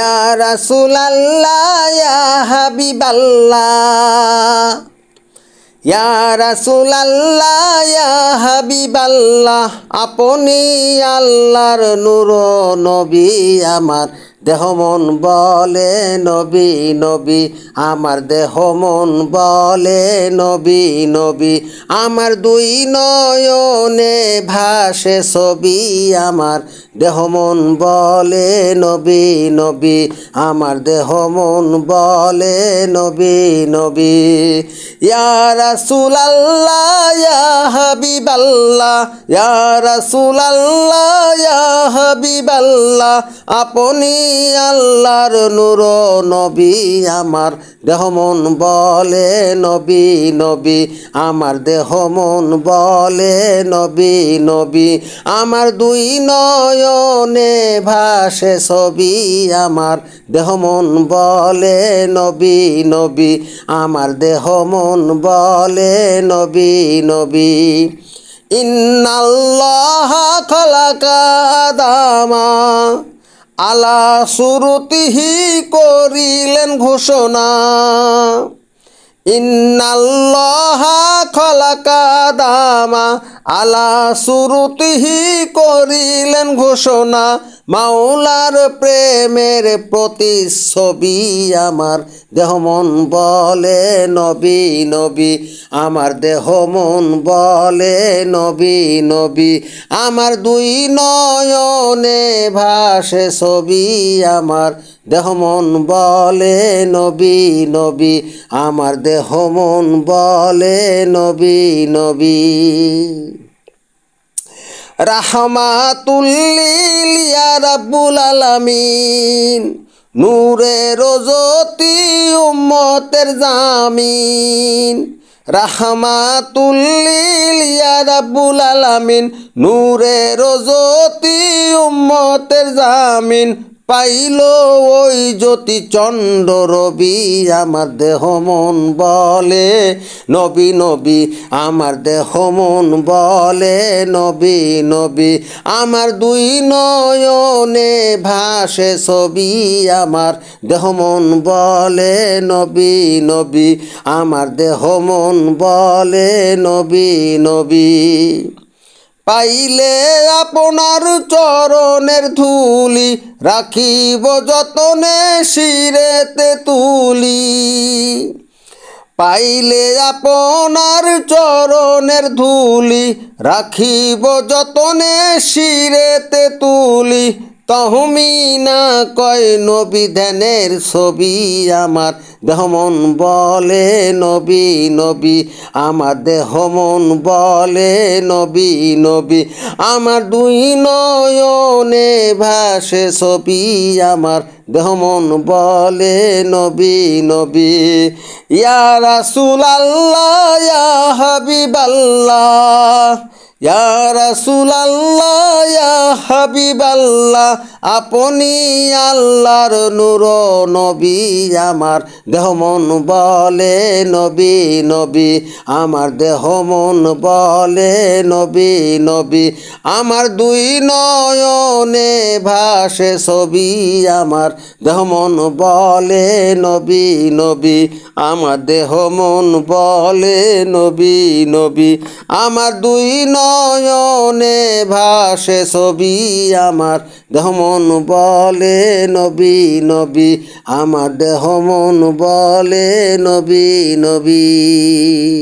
ইয়া রাসূলাল্লাহ ইয়া হাবিবাল্লাহ ইয়া রাসূলাল্লাহ ইয়া হাবিবাল্লাহ আপনি আল্লাহর নূর নবী আমার দেহ মন বলে নবী নবী আমার দেহ মন বলে নবী নবী আমার দুই নয়নে ভাসে ছবি আমার দেহ মন বলে নবী নবী আমার দেহ মন বলে নবী নবী ইয়া রাসূলাল্লাহ ইয়া হাবিবাল্লাহ ইয়া রাসূলাল্লাহ ইয়া হাবিবাল্লাহ আপনি আল্লাহর নূর নবী আমার দেহ মন বলে নবী নবী আমার দেহ মন বলে নবী নবী আমার দুই নয়নে ভাসে ছবি আমার দেহ মন বলে নবী নবী আমার দেহ মন বলে নবী নবী ইন্নাল্লাহা খালাকা আদামা আলা সুরতিহি করিলেন ঘোষণা ইন্নাল্লাহা খালাকা আদামা আলা সুরতিহি করিলেন ঘোষণা মাওলার প্রেমের প্রতিচ্ছবি আমার দেহ মন বলে নবী নবী আমার দেহ মন বলে নবী নবী আমার দুই নয়নে ভাসে ছবি আমার দেহ মন বলে নবী নবী আমার দেহ মন বলে নবী নবী রাহমাতুল লিল ইয়া রাব্বুল আলামিন নূরের জ্যোতি উম্মতের জামিন রাহমাতুল লিল ইয়া রাব্বুল আলামিন নূরের জ্যোতি উম্মতের জামিন পাইল ওই জ্যোতি চন্দ্র রবি আমার দেহ মন বলে নবী নবী আমার দেহ মন বলে নবী নবী আমার দুই নয়নে ভাসে ছবি আমার দেহ মন বলে নবী নবী আমার দেহ মন বলে নবী নবী পাইলে আপনার চরণের ধুলি রাখিব যতনে শিরেতে তুলি পাইলে আপনার চরণের ধুলি রাখিব যতনে শিরেতে তুলি তহমিনা কয় নবী ধ্যানের ছবি আমার দেহ মন বলে নবী নবী আমার দেহ মন বলে নবী নবী আমার দুই নয়নে ভাসে ছবি আমার দেহ মন বলে নবী নবী ইয়া রাসূলাল্লাহ ইয়া হাবিবাল্লাহ ইয়া রাসূলাল্লাহ ইয়া হাবিবাল্লাহ আপনি আল্লাহর নূর নবী আমার দেহ মন বলে নবী নবী আমার দেহ মন বলে নবী নবী আমার দুই নয়নে ভাসে ছবি আমার দেহ মন বলে নবী নবী আমার দেহ মন বলে নবী নবী আমার দুই নয়নে ভাসে ছবি আমার দেহ মন বলে নবী নবী আমার দেহ মন বলে নবী নবী।